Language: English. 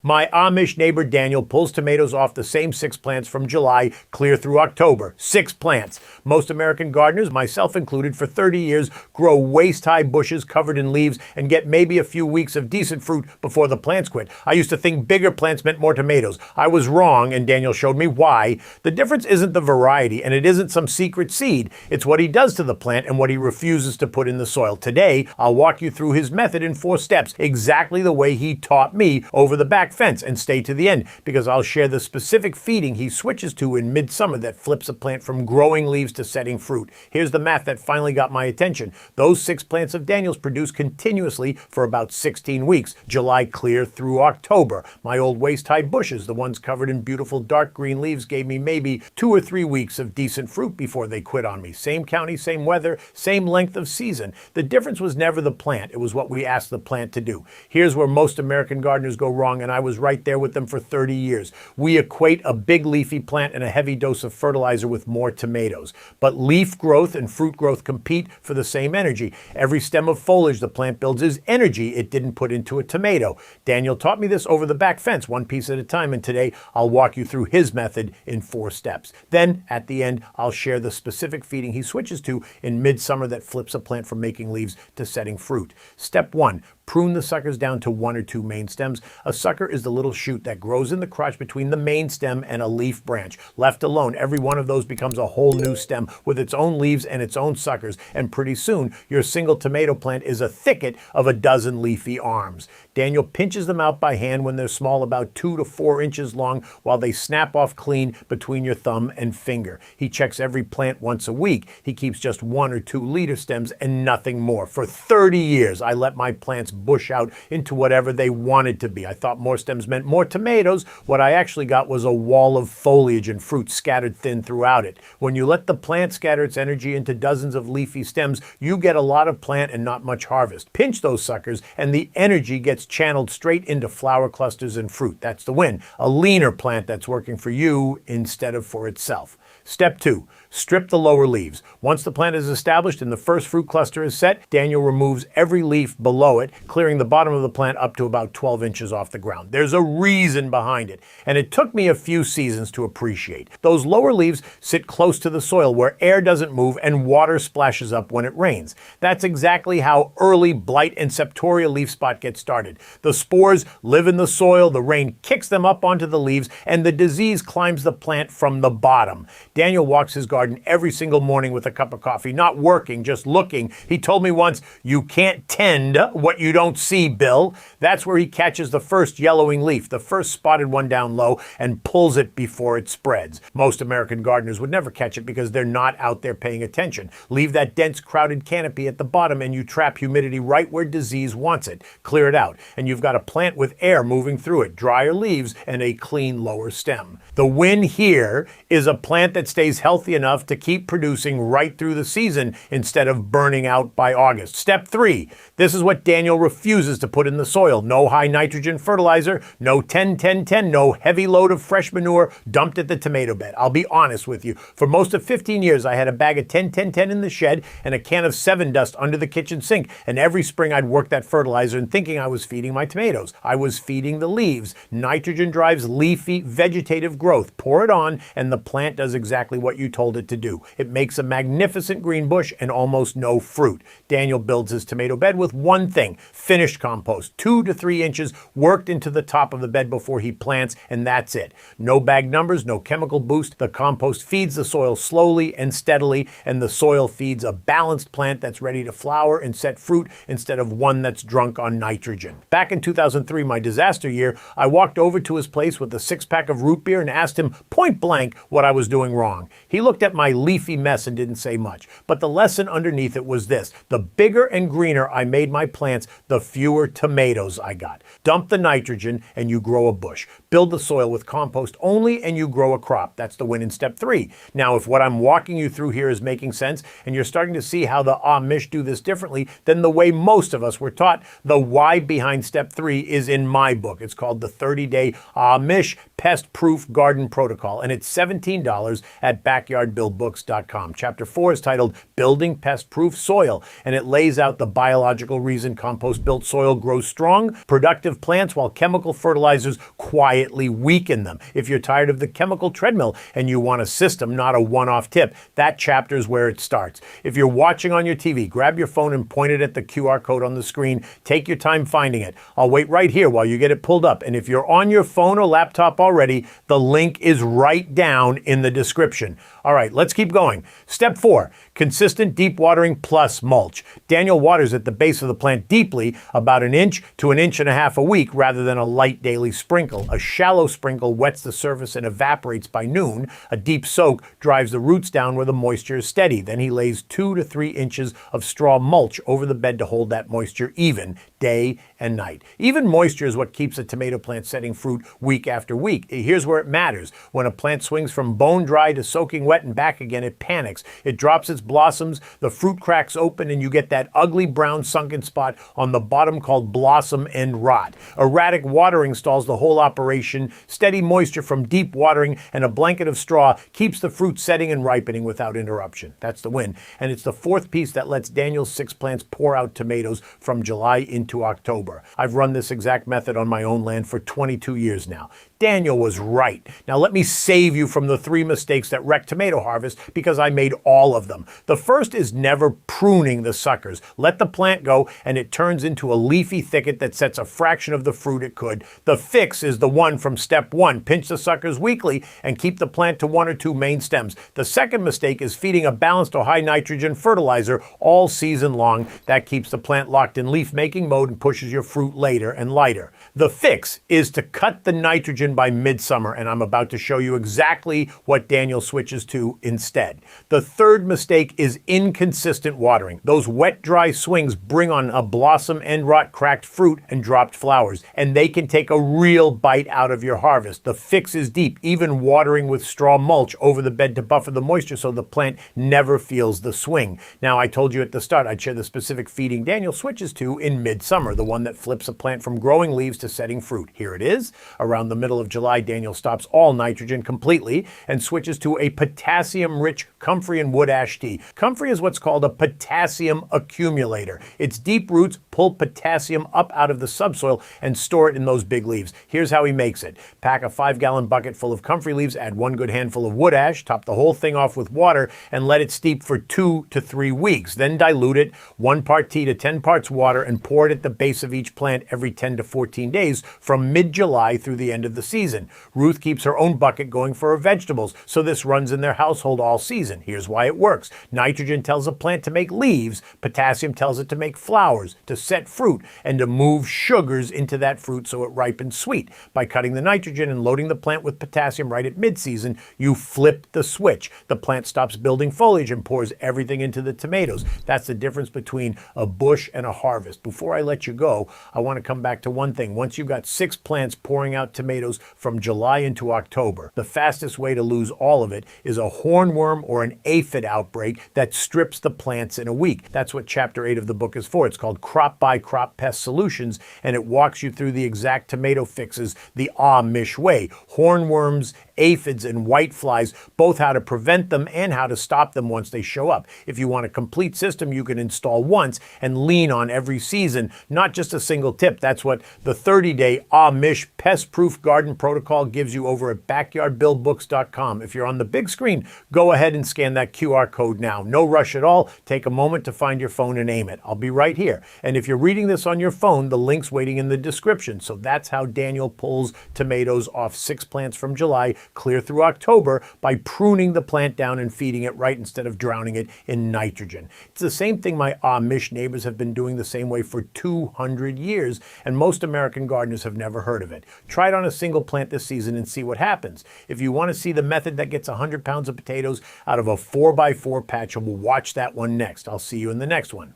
My Amish neighbor Daniel pulls tomatoes off the same 6 plants from July clear through October. 6 plants. Most American gardeners, myself included, for 30 years grow waist-high bushes covered in leaves and get maybe a few weeks of decent fruit before the plants quit. I used to think bigger plants meant more tomatoes. I was wrong, and Daniel showed me why. The difference isn't the variety, and it isn't some secret seed. It's what he does to the plant and what he refuses to put in the soil. Today, I'll walk you through his method in 4 steps, exactly the way he taught me over the back fence, and stay to the end because I'll share the specific feeding he switches to in midsummer that flips a plant from growing leaves to setting fruit. Here's the math that finally got my attention. Those 6 plants of Daniel's produce continuously for about 16 weeks, July clear through October. My old waist-high bushes, the ones covered in beautiful dark green leaves, gave me maybe 2 or 3 weeks of decent fruit before they quit on me. Same county, same weather, same length of season. The difference was never the plant. It was what we asked the plant to do. Here's where most American gardeners go wrong, and I was right there with them for 30 years. We equate a big leafy plant and a heavy dose of fertilizer with more tomatoes. But leaf growth and fruit growth compete for the same energy. Every stem of foliage the plant builds is energy it didn't put into a tomato. Daniel taught me this over the back fence, one piece at a time, and today I'll walk you through his method in 4 steps. Then, at the end, I'll share the specific feeding he switches to in midsummer that flips a plant from making leaves to setting fruit. Step 1. Prune the suckers down to 1 or 2 main stems. A sucker is the little shoot that grows in the crotch between the main stem and a leaf branch. Left alone, every one of those becomes a whole new stem with its own leaves and its own suckers, and pretty soon your single tomato plant is a thicket of a dozen leafy arms. Daniel pinches them out by hand when they're small, about 2 to 4 inches long, while they snap off clean between your thumb and finger. He checks every plant once a week. He keeps just 1 or 2 leader stems and nothing more. For 30 years, I let my plants bush out into whatever they wanted to be. I thought more stems meant more tomatoes. What I actually got was a wall of foliage and fruit scattered thin throughout it. When you let the plant scatter its energy into dozens of leafy stems, you get a lot of plant and not much harvest. Pinch those suckers and the energy gets channeled straight into flower clusters and fruit. That's the win. A leaner plant that's working for you instead of for itself. Step 2. Strip the lower leaves. Once the plant is established and the first fruit cluster is set, Daniel removes every leaf below it, clearing the bottom of the plant up to about 12 inches off the ground. There's a reason behind it, and it took me a few seasons to appreciate. Those lower leaves sit close to the soil where air doesn't move and water splashes up when it rains. That's exactly how early blight and septoria leaf spot gets started. The spores live in the soil, the rain kicks them up onto the leaves, and the disease climbs the plant from the bottom. Daniel walks his garden every single morning with a cup of coffee, not working, just looking. He told me once, "You can't tend what you don't see, Bill." That's where he catches the first yellowing leaf, the first spotted one down low, and pulls it before it spreads. Most American gardeners would never catch it because they're not out there paying attention. Leave that dense, crowded canopy at the bottom and you trap humidity right where disease wants it. Clear it out, and you've got a plant with air moving through it, drier leaves, and a clean lower stem. The win here is a plant that stays healthy enough to keep producing right through the season instead of burning out by August. Step 3. This is what Daniel refuses to put in the soil. No high nitrogen fertilizer, no 10-10-10, no heavy load of fresh manure dumped at the tomato bed. I'll be honest with you. For most of 15 years, I had a bag of 10-10-10 in the shed and a can of 7 Dust under the kitchen sink. And every spring I'd work that fertilizer and thinking I was feeding my tomatoes. I was feeding the leaves. Nitrogen drives leafy, vegetative growth. Pour it on and the plant does exactly what you told it to do. It makes a magnificent green bush and almost no fruit. Daniel builds his tomato bed with one thing: finished compost, 2 to 3 inches worked into the top of the bed before he plants, and that's it. No bag numbers, no chemical boost. The compost feeds the soil slowly and steadily, and the soil feeds a balanced plant that's ready to flower and set fruit instead of one that's drunk on nitrogen. Back in 2003, my disaster year, I walked over to his place with a 6-pack of root beer and asked him point blank what I was doing wrong. He looked at my leafy mess and didn't say much, but the lesson underneath it was this: the bigger and greener I made my plants, the fewer tomatoes I got. Dump the nitrogen and you grow a bush. Build the soil with compost only and you grow a crop. That's the win in step 3. Now, if what I'm walking you through here is making sense and you're starting to see how the Amish do this differently than the way most of us were taught, the why behind step 3 is in my book. It's called the 30-Day Amish Pest-Proof Garden Protocol, and it's $17 at backyardbuildbooks.com. Chapter 4 is titled Building Pest-Proof Soil, and it lays out the biological reason compost-built soil grows strong, productive plants, while chemical fertilizers quietly weaken them. If you're tired of the chemical treadmill and you want a system, not a one-off tip, that chapter is where it starts. If you're watching on your TV, grab your phone and point it at the QR code on the screen. Take your time finding it. I'll wait right here while you get it pulled up. And if you're on your phone or laptop already, the link is right down in the description. All right, let's keep going. Step 4, consistent deep watering plus mulch. Daniel waters at the base of the plant deeply, about 1 inch to 1.5 inches a week, rather than a light daily sprinkle. A shallow sprinkle wets the surface and evaporates by noon. A deep soak drives the roots down where the moisture is steady. Then he lays 2 to 3 inches of straw mulch over the bed to hold that moisture even, day and night. Even moisture is what keeps a tomato plant setting fruit week after week. Here's where it matters. When a plant swings from bone dry to soaking wet and back again, it panics. It drops its blossoms, the fruit cracks open, and you get that ugly brown sunken spot on the bottom called blossom end rot. Erratic watering stalls the whole operation. Steady moisture from deep watering and a blanket of straw keeps the fruit setting and ripening without interruption. That's the win. And it's the fourth piece that lets Daniel's 6 plants pour out tomatoes from July into October. I've run this exact method on my own land for 22 years now. Daniel was right. Now let me save you from the 3 mistakes that wreck tomato harvest, because I made all of them. The first is never pruning the suckers. Let the plant go and it turns into a leafy thicket that sets a fraction of the fruit it could. The fix is the one from step 1. Pinch the suckers weekly and keep the plant to 1 or 2 main stems. The second mistake is feeding a balanced or high nitrogen fertilizer all season long. That keeps the plant locked in leaf making mode and pushes your fruit later and lighter. The fix is to cut the nitrogen by midsummer, and I'm about to show you exactly what Daniel switches to instead. The third mistake is inconsistent watering. Those wet, dry swings bring on a blossom end rot, cracked fruit, and dropped flowers, and they can take a real bite out of your harvest. The fix is deep, even watering with straw mulch over the bed to buffer the moisture so the plant never feels the swing. Now, I told you at the start I'd share the specific feeding Daniel switches to in midsummer, the one that flips a plant from growing leaves to setting fruit. Here it is. Around the middle of July, Daniel stops all nitrogen completely and switches to a potassium-rich comfrey and wood ash tea. Comfrey is what's called a potassium accumulator. Its deep roots pull potassium up out of the subsoil and store it in those big leaves. Here's how he makes it. Pack a 5-gallon bucket full of comfrey leaves, add 1 good handful of wood ash, top the whole thing off with water, and let it steep for 2 to 3 weeks. Then dilute it, 1 part tea to 10 parts water, and pour it at the base of each plant every 10 to 14 days from mid-July through the end of the season. Ruth keeps her own bucket going for her vegetables, so this runs in their household all season. Here's why it works. Nitrogen tells a plant to make leaves, potassium tells it to make flowers, to set fruit, and to move sugars into that fruit so it ripens sweet. By cutting the nitrogen and loading the plant with potassium right at mid-season, you flip the switch. The plant stops building foliage and pours everything into the tomatoes. That's the difference between a bush and a harvest. Before I let you go, I want to come back to one thing. Once you've got 6 plants pouring out tomatoes from July into October, the fastest way to lose all of it is a hornworm or an aphid outbreak that strips the plants in a week. That's what chapter 8 of the book is for. It's called Crop by Crop Pest Solutions, and it walks you through the exact tomato fixes the Amish way. Hornworms, aphids, and whiteflies, both how to prevent them and how to stop them once they show up. If you want a complete system you can install once and lean on every season, not just a single tip. That's what the 30-day Amish Pest-Proof Garden Protocol gives you over at backyardbuildbooks.com. If you're on the big screen, go ahead and scan that QR code now. No rush at all. Take a moment to find your phone and aim it. I'll be right here. And if you're reading this on your phone, the link's waiting in the description. So that's how Daniel pulls tomatoes off 6 plants from July clear through October by pruning the plant down and feeding it right instead of drowning it in nitrogen. It's the same thing my Amish neighbors have been doing the same way for 200 years, and most American gardeners have never heard of it. Try it on a single plant this season and see what happens. If you want to see the method that gets 100 pounds of potatoes out of a 4x4 patch, we'll watch that one next. I'll see you in the next one.